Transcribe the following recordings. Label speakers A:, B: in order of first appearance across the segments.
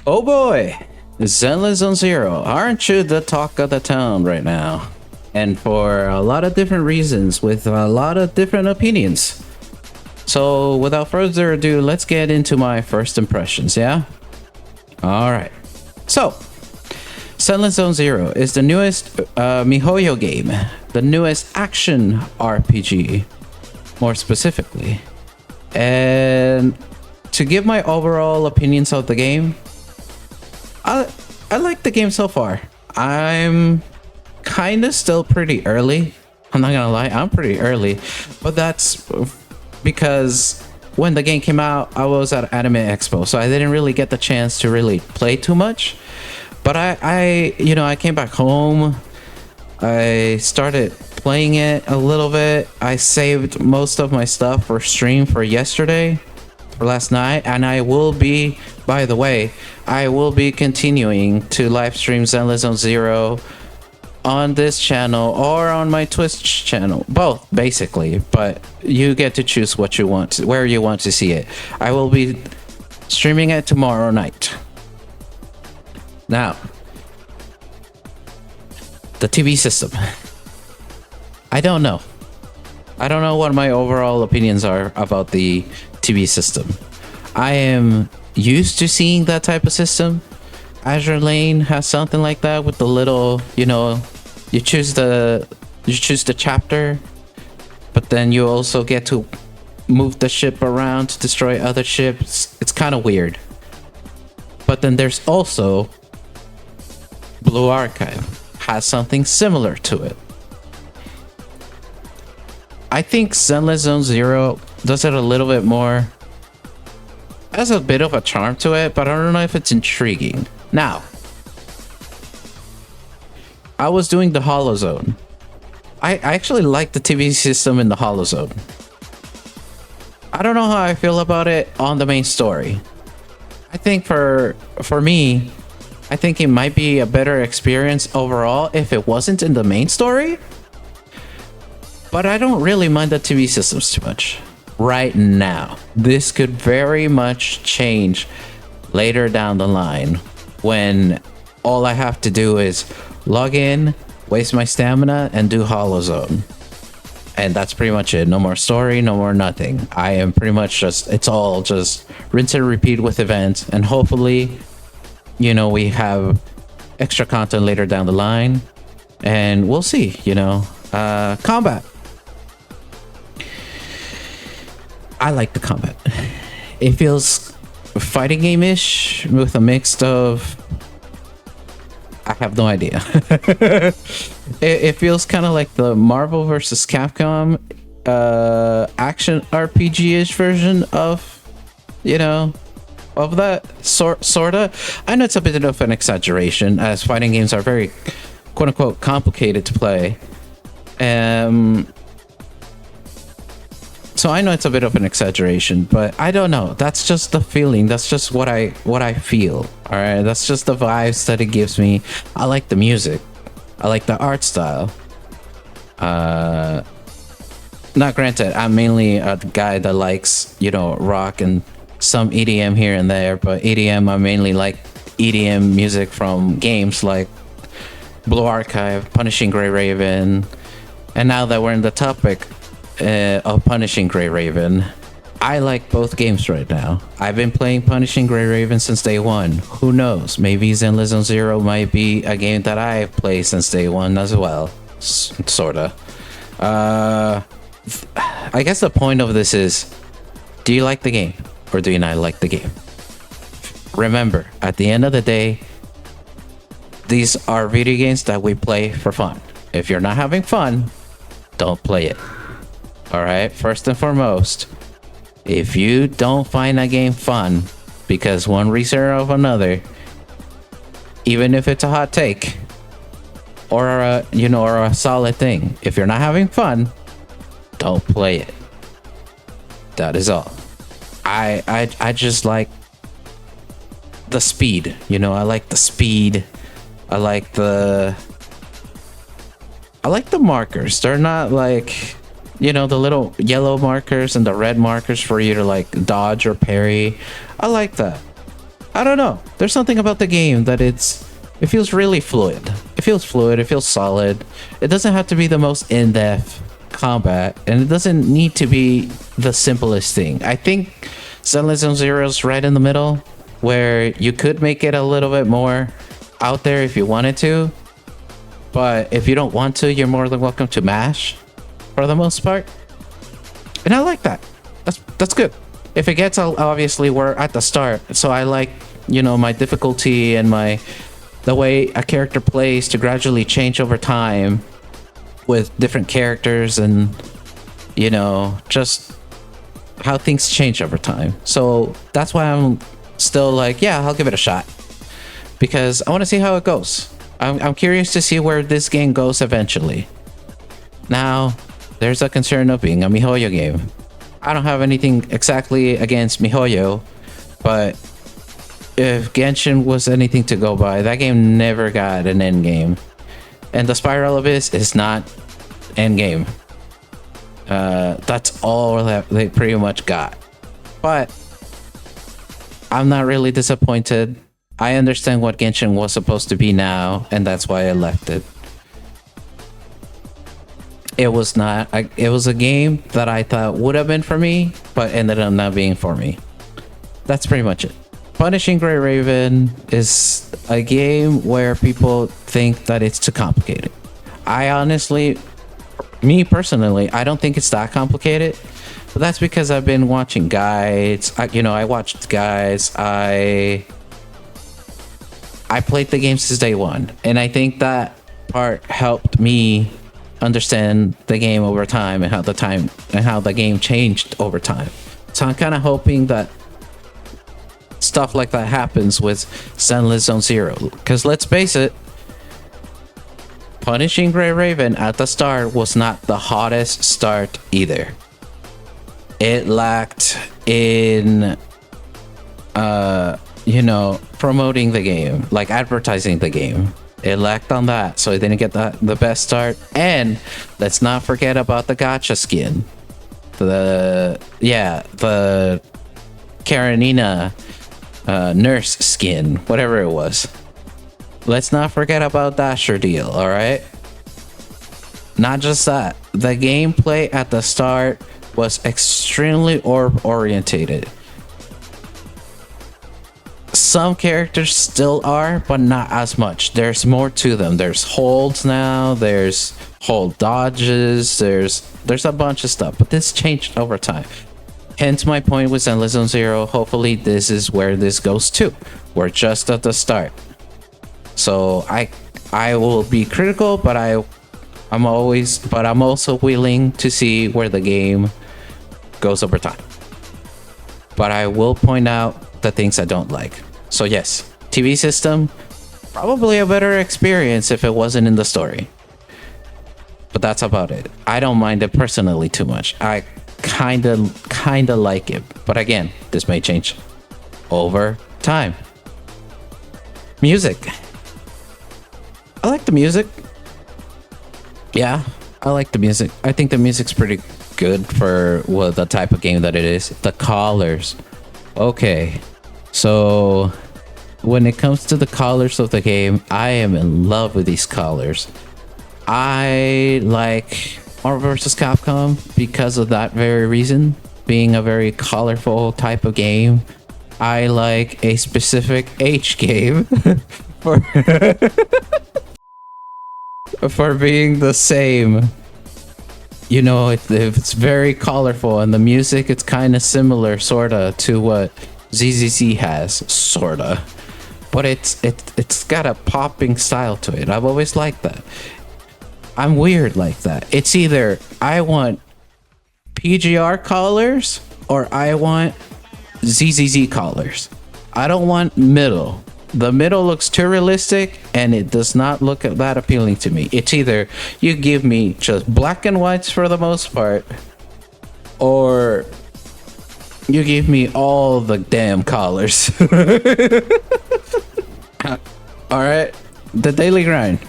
A: Oh boy, Zenles on Zero. Aren't you the talk of the town right now? And for a lot of different reasons, with a lot of different opinions. So without further ado, let's get into my first impressions, yeah? Alright. So, Zenles Zone Zero is the newest MiHoYo game, the newest action RPG, more specifically. And to give my overall opinions of the game, I like the game so far. I'm kind of still pretty early. I'm not gonna lie, I'm pretty early, but that's because when the game came out, I was at Anime Expo, so I didn't really get the chance to really play too much. But I came back home. I started playing it a little bit. I saved most of my stuff for stream for yesterday, for last night, and I will be, by the way, I will be continuing to live stream Zenles Zone Zero on this channel or on my Twitch channel, both basically, but you get to choose what you want, where you want to see it. I will be streaming it tomorrow night. Now, the TV system. I don't know what my overall opinions are about the TV system. I am used to seeing that type of system. Azure Lane has something like that with the little, you choose the chapter, but then you also get to move the ship around to destroy other ships. It's kind of weird. But then there's also Blue Archive, has something similar to it. I think Zenles Zone Zero does it a little bit more, has a bit of a charm to it, but I don't know if it's intriguing. Now, I was doing the Hollow Zone. I actually like the TV system in the Hollow Zone. I don't know how I feel about it on the main story. I think for me, I think it might be a better experience overall if it wasn't in the main story. But I don't really mind the TV systems too much right now. This could very much change later down the line when all I have to do is log in, waste my stamina, and do Hollow Zone. And that's pretty much it. No more story, no more nothing. I am pretty much it's all just rinse and repeat with events, and hopefully, we have extra content later down the line, and we'll see. Combat. I like the combat. It feels fighting game-ish with a mix of, I have no idea. it feels kind of like the Marvel vs. Capcom action RPG-ish version of, of that sorta. I know it's a bit of an exaggeration, as fighting games are very quote-unquote complicated to play. So I know it's a bit of an exaggeration, but I don't know. That's just the feeling. That's just what I feel. All right, that's just the vibes that it gives me. I like the music. I like the art style. Not granted, I'm mainly a guy that likes, rock and some EDM here and there, but EDM, I mainly like EDM music from games like Blue Archive, Punishing Grey Raven, and now that we're in the topic of Punishing Grey Raven, I like both games right now. I've been playing Punishing Grey Raven since day one. Who knows? Maybe Zenles Zone Zero might be a game that I play since day one as well. Sorta. I guess the point of this is, do you like the game or do you not like the game? Remember, at the end of the day, these are video games that we play for fun. If you're not having fun, don't play it. Alright, first and foremost, if you don't find a game fun because one reason or another, even if it's a hot take or a solid thing, if you're not having fun, don't play it. That is all. I just like the speed, I like the speed. I like the markers. They're not like, the little yellow markers and the red markers for you to like dodge or parry. I like that. I don't know. There's something about the game that it feels really fluid. It feels fluid. It feels solid. It doesn't have to be the most in-depth combat, and it doesn't need to be the simplest thing. I think Zenles Zone Zero is right in the middle, where you could make it a little bit more out there if you wanted to, but if you don't want to, you're more than welcome to mash for the most part. And I like that. That's good. If it gets, obviously we're at the start, so I like, you know, my difficulty and the way a character plays to gradually change over time with different characters, and you know, just how things change over time. So that's why I'm still like, yeah, I'll give it a shot, because I want to see how it goes. I'm curious to see where this game goes eventually. Now, there's a concern of being a MiHoYo game. I don't have anything exactly against MiHoYo, but if Genshin was anything to go by, that game never got an end game. And the Spiral Abyss is not end game. That's all that they pretty much got. But I'm not really disappointed. I understand what Genshin was supposed to be now, and that's why I left it. It was not. It was a game that I thought would have been for me, but ended up not being for me. That's pretty much it. Punishing Grey Raven is a game where people think that it's too complicated. I honestly, me personally, I don't think it's that complicated, but that's because I've been watching guides. I watched guides. I played the game since day one, and I think that part helped me understand the game over time, and how the game changed over time. So I'm kind of hoping that stuff like that happens with Zenles Zone Zero, because let's face it, punishing Grey Raven at the start was not the hottest start either. It lacked in promoting the game, like advertising the game. It lacked on that, so it didn't get the best start. And let's not forget about the gacha skin, the Karenina nurse skin, whatever it was. Let's not forget about Dasher deal, all right? Not just that, the gameplay at the start was extremely orb orientated. Some characters still are, but not as much. There's more to them. There's holds now, there's hold dodges, there's a bunch of stuff, but this changed over time. Hence my point with Zenles Zone Zero. Hopefully this is where this goes to. We're just at the start. So I will be critical, but I'm also willing to see where the game goes over time. But I will point out the things I don't like. So yes, TV system, probably a better experience if it wasn't in the story. But that's about it. I don't mind it personally too much. I kinda like it. But again, this may change over time. Music. I like the music. Yeah, I like the music. I think the music's pretty good for the type of game that it is. The colors. Okay, so when it comes to the colors of the game, I am in love with these colors. I like Marvel vs. Capcom because of that very reason, being a very colorful type of game. I like a specific H game for for being the same. You know, it's very colorful, and the music, it's kind of similar, sorta, to what ZZZ has, sorta. But it's got a popping style to it. I've always liked that. I'm weird like that. It's either I want PGR colors or I want ZZZ colors. I don't want middle. The middle looks too realistic, and it does not look that appealing to me. It's either you give me just black and whites for the most part, or you give me all the damn colors. All right, the daily grind.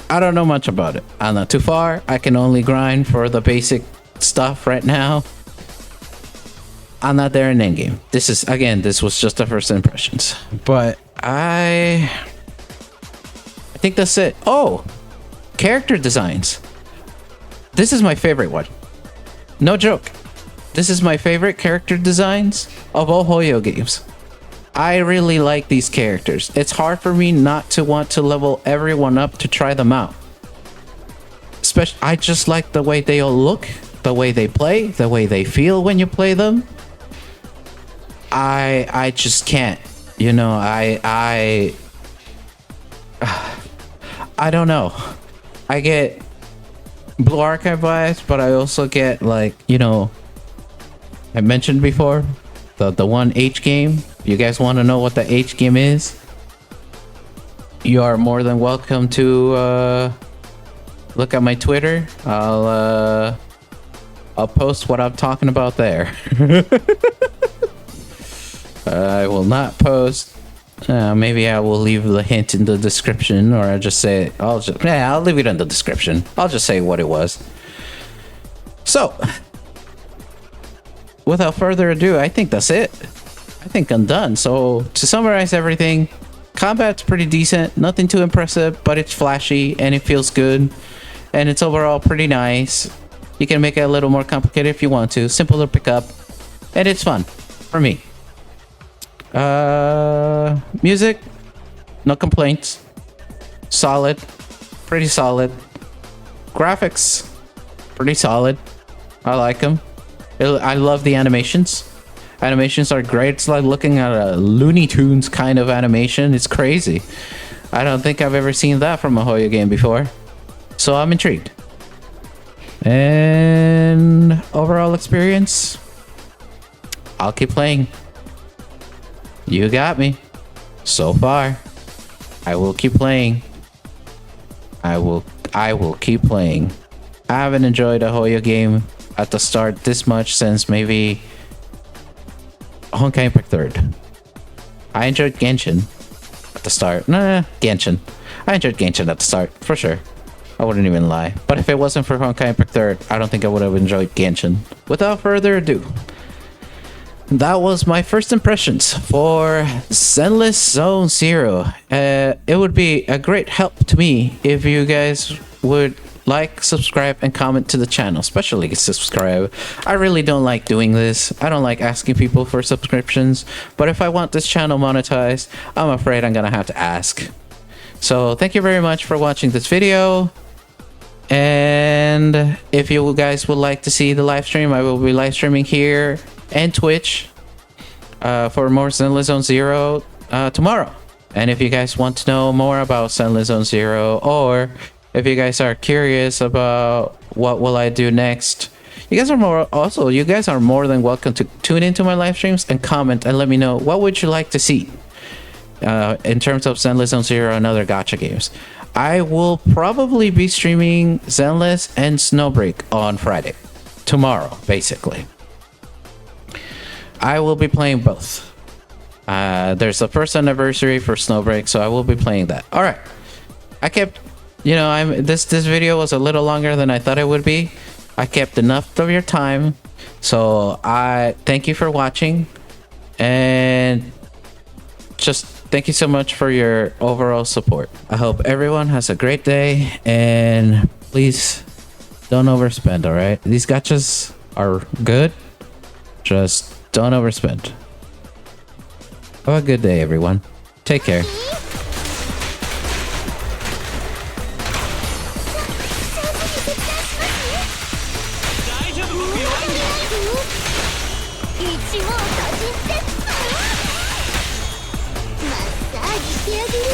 A: I don't know much about it. I'm not too far. I can only grind for the basic stuff right now. I'm not there in endgame. This is, again, this was just the first impressions. But I think that's it. Oh, character designs. This is my favorite one. No joke. This is my favorite character designs of all Hoyo games. I really like these characters. It's hard for me not to want to level everyone up to try them out. Especially, I just like the way they all look, the way they play, the way they feel when you play them. I just can't. You know, I don't know. I get Blue Archive vibes, but I also get, like, you know, I mentioned before, the one H game. You guys want to know what the H game is? You are more than welcome to look at my Twitter. I'll post what I'm talking about there. I will not post. Maybe I will leave the hint in the description, or I'll just say I'll leave it in the description. I'll just say what it was. So, without further ado, I think that's it. I think I'm done. So, to summarize everything, combat's pretty decent, nothing too impressive, but it's flashy and it feels good, and it's overall pretty nice. You can make it a little more complicated if you want to. Simple to pick up, and it's fun for me. Music, no complaints. Solid, pretty solid. Graphics, pretty solid. I like them. I love the animations. Animations are great. It's like looking at a Looney Tunes kind of animation. It's crazy. I don't think I've ever seen that from a Hoyo game before. So I'm intrigued. And overall experience, I'll keep playing. You got me. So far, I will keep playing. I will keep playing. I haven't enjoyed a Hoyo game at the start this much since maybe Honkai Impact 3rd. I enjoyed Genshin at the start. Genshin. I enjoyed Genshin at the start, for sure. I wouldn't even lie. But if it wasn't for Honkai Impact 3rd, I don't think I would have enjoyed Genshin. Without further ado, that was my first impressions for Zenles Zone Zero. It would be a great help to me if you guys would like, subscribe, and comment to the channel, especially subscribe. I really don't like doing this. I don't like asking people for subscriptions, but if I want this channel monetized, I'm afraid I'm gonna have to ask. So thank you very much for watching this video. And if you guys would like to see the live stream, I will be live streaming here and Twitch for more Zenles Zone Zero tomorrow. And if you guys want to know more about Zenles Zone Zero, or if you guys are curious about what will I do next, you guys are more than welcome to tune into my live streams and comment and let me know what would you like to see in terms of Zenles Zone Zero and other gacha games. I will probably be streaming Zenles and Snowbreak on Friday, tomorrow, basically. I will be playing both. There's the first anniversary for Snowbreak, so I will be playing that. All right, I kept, you know, this video was a little longer than I thought it would be. I kept enough of your time, so I thank you for watching, and just thank you so much for your overall support. I hope everyone has a great day, and please don't overspend. All right, these gachas are good, just don't overspend. Have a good day, everyone. Take care.
B: Massageしてあげる